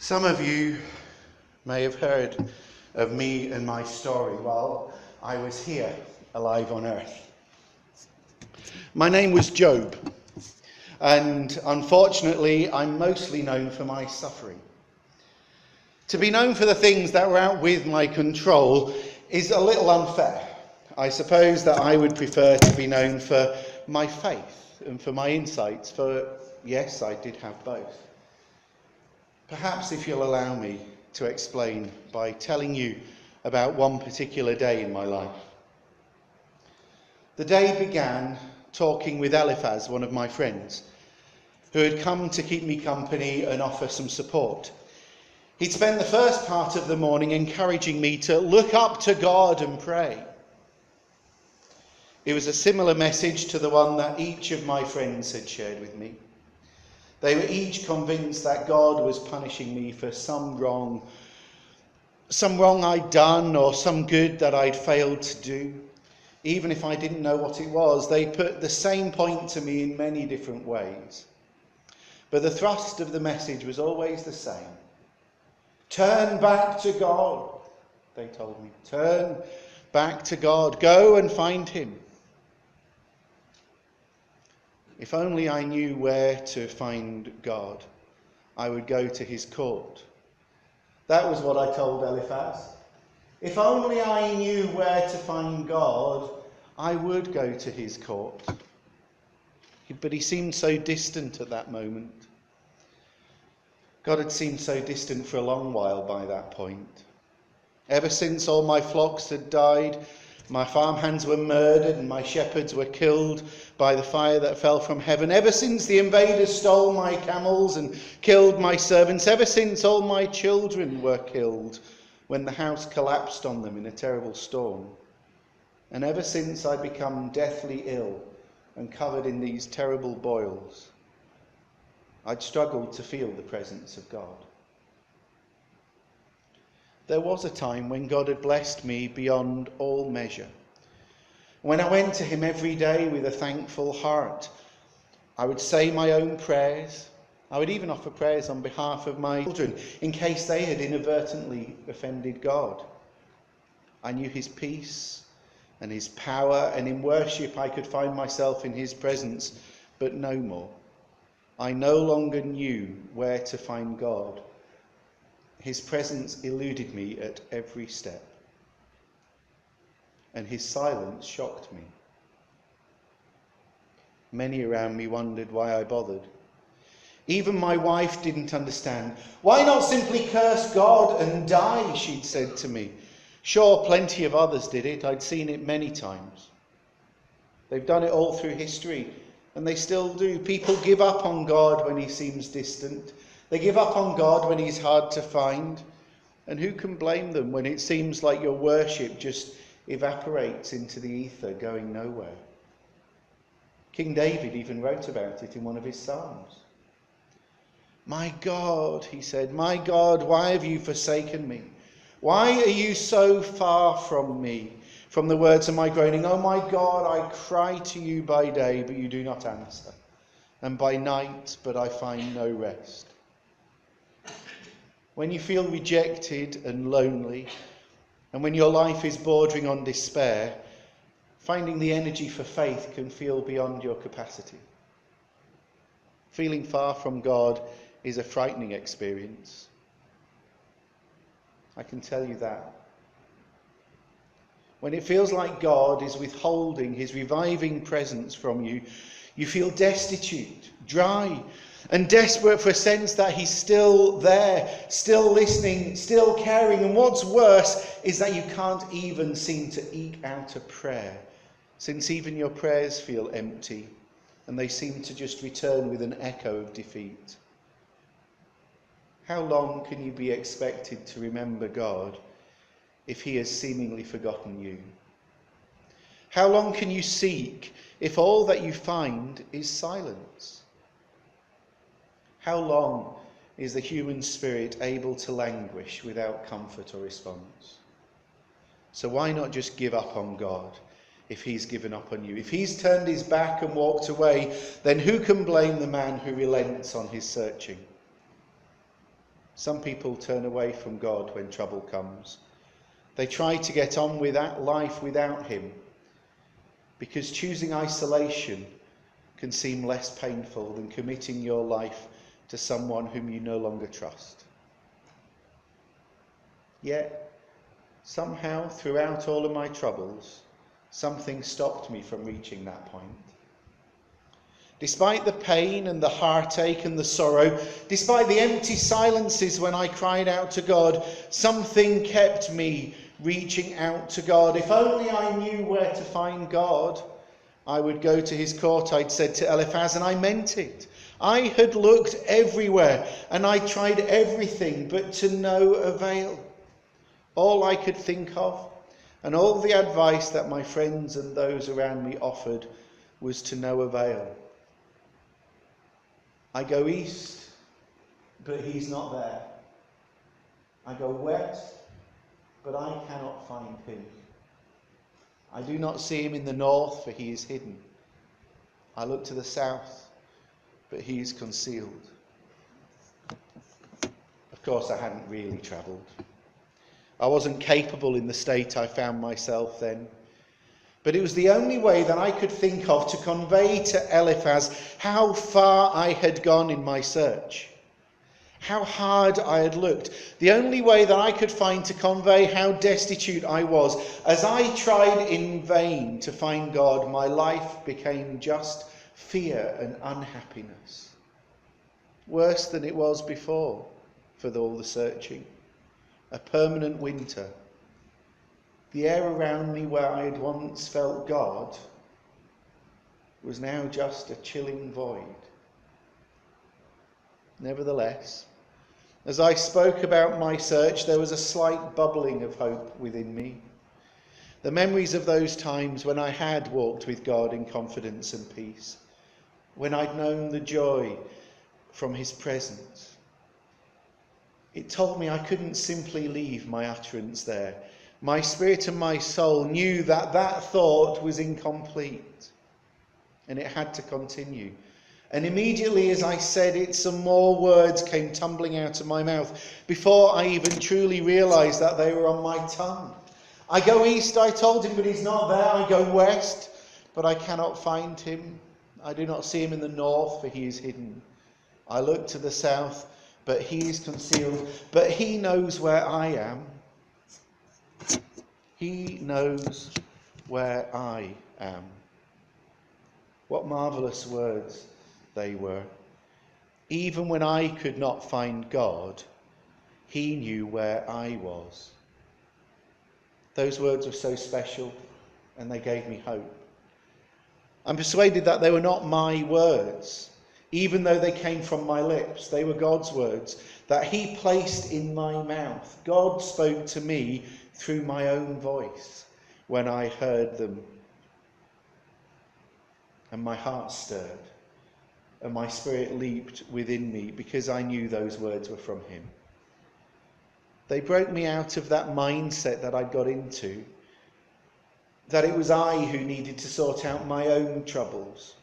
Some of you may have heard of me and my story while I was here, alive on earth. My name was Job, and unfortunately I'm mostly known for my suffering. To be known for the things that were out with my control is a little unfair. I suppose that I would prefer to be known for my faith and for my insights, for yes, I did have both. Perhaps if you'll allow me to explain by telling you about one particular day in my life. The day began talking with Eliphaz, one of my friends, who had come to keep me company and offer some support. He'd spent the first part of the morning encouraging me to look up to God and pray. It was a similar message to the one that each of my friends had shared with me. They were each convinced that God was punishing me for some wrong I'd done or some good that I'd failed to do. Even if I didn't know what it was, they put the same point to me in many different ways. But the thrust of the message was always the same. Turn back to God, they told me. Turn back to God. Go and find him. If only I knew where to find God, I would go to his court. That was what I told Eliphaz. If only I knew where to find God, I would go to his court. But he seemed so distant at that moment. God had seemed so distant for a long while by that point. Ever since all my flocks had died, my farmhands were murdered and my shepherds were killed by the fire that fell from heaven. Ever since the invaders stole my camels and killed my servants. Ever since all my children were killed when the house collapsed on them in a terrible storm. And ever since I'd become deathly ill and covered in these terrible boils, I'd struggled to feel the presence of God. There was a time when God had blessed me beyond all measure. When I went to him every day with a thankful heart, I would say my own prayers. I would even offer prayers on behalf of my children in case they had inadvertently offended God. I knew his peace and his power, and in worship I could find myself in his presence, but no more. I no longer knew where to find God. His presence eluded me at every step, and his silence shocked me. Many around me wondered why I bothered. Even my wife didn't understand. Why not simply curse God and die, she'd said to me. Sure, plenty of others did it. I'd seen it many times. They've done it all through history, and they still do. People give up on God when he seems distant. They give up on God when he's hard to find. And who can blame them when it seems like your worship just evaporates into the ether, going nowhere? King David even wrote about it in one of his psalms. My God, he said, my God, why have you forsaken me? Why are you so far from me? From the words of my groaning, oh my God, I cry to you by day, but you do not answer. And by night, but I find no rest. When you feel rejected and lonely, and when your life is bordering on despair, finding the energy for faith can feel beyond your capacity. Feeling far from God is a frightening experience. I can tell you that. When it feels like God is withholding his reviving presence from you, you feel destitute, dry, and desperate for a sense that he's still there, still listening, still caring. And what's worse is that you can't even seem to eke out a prayer, since even your prayers feel empty, and they seem to just return with an echo of defeat. How long can you be expected to remember God if he has seemingly forgotten you? How long can you seek if all that you find is silence? How long is the human spirit able to languish without comfort or response? So why not just give up on God if he's given up on you? If he's turned his back and walked away, then who can blame the man who relents on his searching? Some people turn away from God when trouble comes. They try to get on with that life without him, because choosing isolation can seem less painful than committing your life to someone whom you no longer trust. Yet, somehow, throughout all of my troubles, something stopped me from reaching that point. Despite the pain and the heartache and the sorrow, despite the empty silences when I cried out to God, something kept me reaching out to God. If only I knew where to find God, I would go to his court, I'd said to Eliphaz, and I meant it. I had looked everywhere and I tried everything, but to no avail. All I could think of, and all the advice that my friends and those around me offered, was to no avail. I go east, but he's not there. I go west, but I cannot find him. I do not see him in the north, for he is hidden. I look to the south, but he is concealed. Of course, I hadn't really travelled. I wasn't capable in the state I found myself then. But it was the only way that I could think of to convey to Eliphaz how far I had gone in my search, how hard I had looked. The only way that I could find to convey how destitute I was. As I tried in vain to find God, my life became just fear and unhappiness. Worse than it was before, for all the searching. A permanent winter. The air around me where I had once felt God was now just a chilling void. Nevertheless, as I spoke about my search, there was a slight bubbling of hope within me. The memories of those times when I had walked with God in confidence and peace, when I'd known the joy from his presence. It told me I couldn't simply leave my utterance there. My spirit and my soul knew that that thought was incomplete, and it had to continue. And immediately as I said it, some more words came tumbling out of my mouth before I even truly realised that they were on my tongue. I go east, I told him, but he's not there. I go west, but I cannot find him. I do not see him in the north, for he is hidden. I look to the south, but he is concealed. But he knows where I am. He knows where I am. What marvellous words they were. Even when I could not find God, he knew where I was. Those words were so special, and they gave me hope. I'm persuaded that they were not my words, even though they came from my lips. They were God's words that he placed in my mouth. God spoke to me through my own voice when I heard them. And my heart stirred, and my spirit leaped within me because I knew those words were from him. They broke me out of that mindset that I'd got into, that it was I who needed to sort out my own troubles.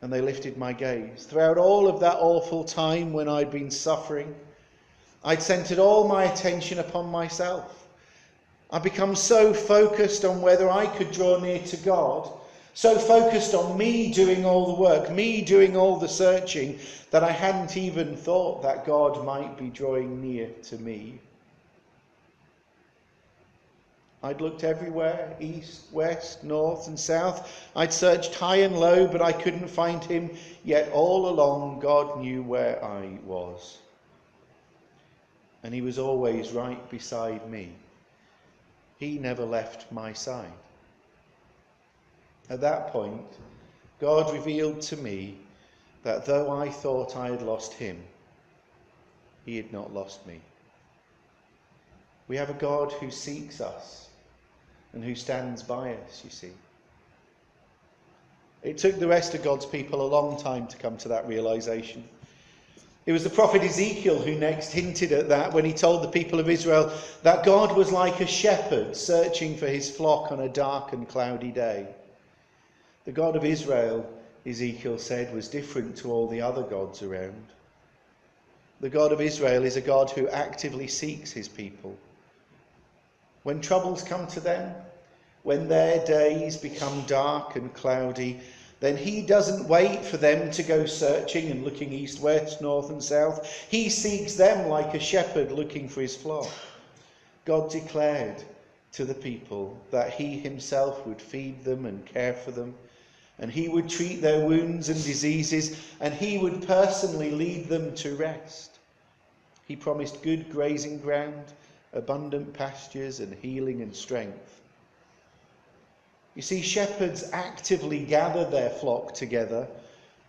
And they lifted my gaze. Throughout all of that awful time when I'd been suffering, I'd centered all my attention upon myself. I'd become so focused on whether I could draw near to God, so focused on me doing all the work, me doing all the searching, that I hadn't even thought that God might be drawing near to me. I'd looked everywhere, east, west, north and south. I'd searched high and low, but I couldn't find him. Yet all along, God knew where I was. And he was always right beside me. He never left my side. At that point, God revealed to me that though I thought I had lost him, he had not lost me. We have a God who seeks us and who stands by us, you see. It took the rest of God's people a long time to come to that realization. It was the prophet Ezekiel who next hinted at that when he told the people of Israel that God was like a shepherd searching for his flock on a dark and cloudy day. The God of Israel, Ezekiel said, was different to all the other gods around. The God of Israel is a God who actively seeks his people. When troubles come to them, when their days become dark and cloudy, then he doesn't wait for them to go searching and looking east, west, north and south. He seeks them like a shepherd looking for his flock. God declared to the people that he himself would feed them and care for them, and he would treat their wounds and diseases, and he would personally lead them to rest. He promised good grazing ground, abundant pastures, and healing and strength. You see, shepherds actively gather their flock together.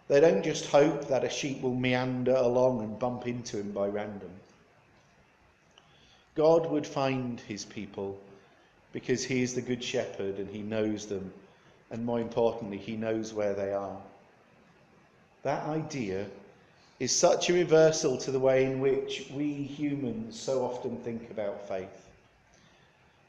They don't just hope that a sheep will meander along and bump into him by random. God would find his people because he is the good shepherd and he knows them, and more importantly, he knows where they are. That idea is such a reversal to the way in which we humans so often think about faith.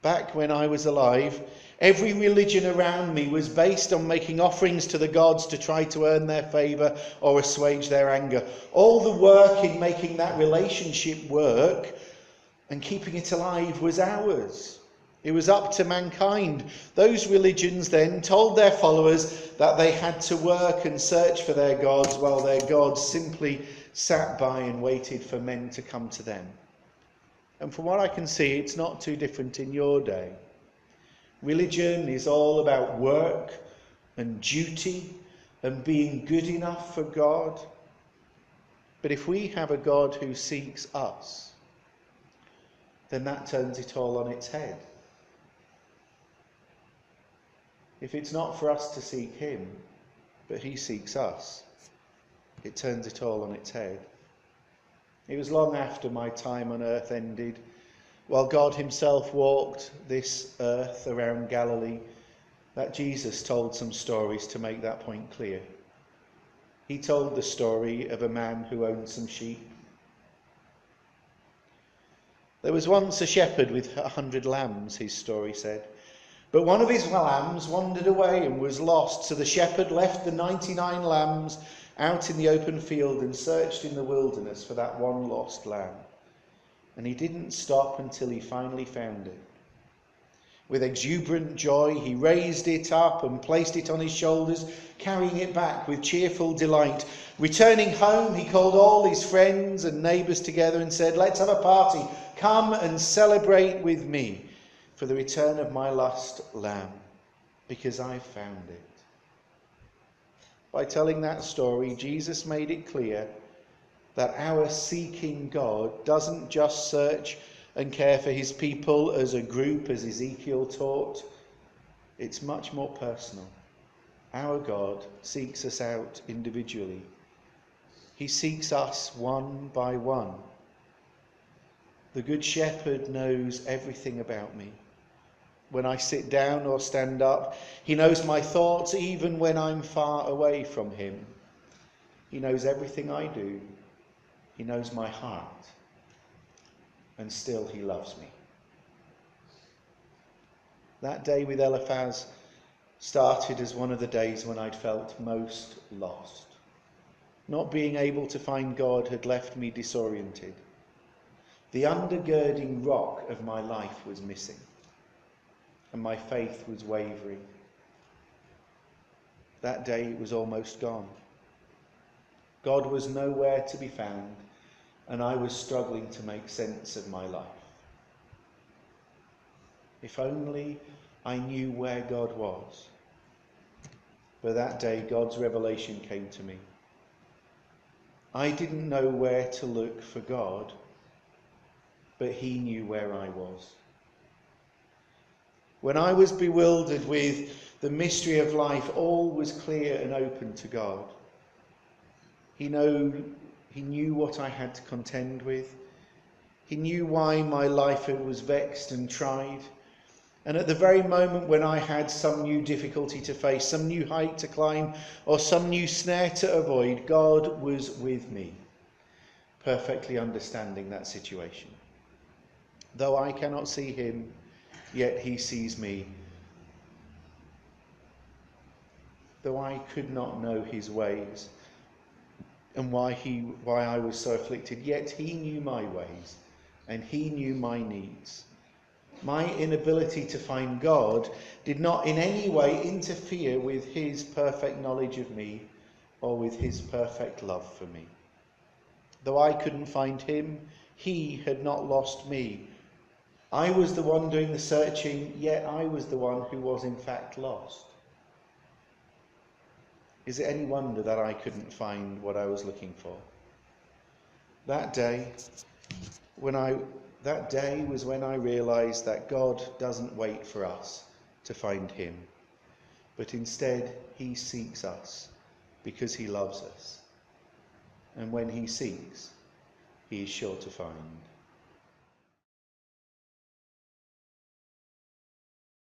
Back when I was alive, every religion around me was based on making offerings to the gods to try to earn their favour or assuage their anger. All the work in making that relationship work and keeping it alive was ours. It was up to mankind. Those religions then told their followers that they had to work and search for their gods, while their gods simply sat by and waited for men to come to them. And from what I can see, it's not too different in your day. Religion is all about work and duty and being good enough for God. But if we have a God who seeks us, then that turns it all on its head. If it's not for us to seek him, but he seeks us, it turns it all on its head. It was long after my time on earth ended, while God himself walked this earth around Galilee, that Jesus told some stories to make that point clear. He told the story of a man who owned some sheep. There was once a shepherd with 100 lambs, his story said. But one of his lambs wandered away and was lost, so the shepherd left the 99 lambs out in the open field and searched in the wilderness for that one lost lamb. And he didn't stop until he finally found it. With exuberant joy, he raised it up and placed it on his shoulders, carrying it back with cheerful delight. Returning home, he called all his friends and neighbours together and said, "Let's have a party. Come and celebrate with me for the return of my lost lamb, because I found it." By telling that story, Jesus made it clear that our seeking God doesn't just search and care for his people as a group, as Ezekiel taught. It's much more personal. Our God seeks us out individually. He seeks us one by one. The Good Shepherd knows everything about me. When I sit down or stand up, he knows my thoughts even when I'm far away from him. He knows everything I do. He knows my heart. And still he loves me. That day with Eliphaz started as one of the days when I'd felt most lost. Not being able to find God had left me disoriented. The undergirding rock of my life was missing, and my faith was wavering. That day it was almost gone. God was nowhere to be found, and I was struggling to make sense of my life. If only I knew where God was. But that day God's revelation came to me. I didn't know where to look for God, but he knew where I was. When I was bewildered with the mystery of life, all was clear and open to God. He knew what I had to contend with. He knew why my life was vexed and tried. And at the very moment when I had some new difficulty to face, some new height to climb, or some new snare to avoid, God was with me, perfectly understanding that situation. Though I cannot see him, yet he sees me. Though I could not know his ways, and why I was so afflicted, yet he knew my ways and he knew my needs. My inability to find God did not in any way interfere with his perfect knowledge of me or with his perfect love for me. Though I couldn't find him, he had not lost me. I was the one doing the searching, yet I was the one who was in fact lost. Is it any wonder that I couldn't find what I was looking for? That day was when I realised that God doesn't wait for us to find him, but instead he seeks us because he loves us. And when he seeks, he is sure to find.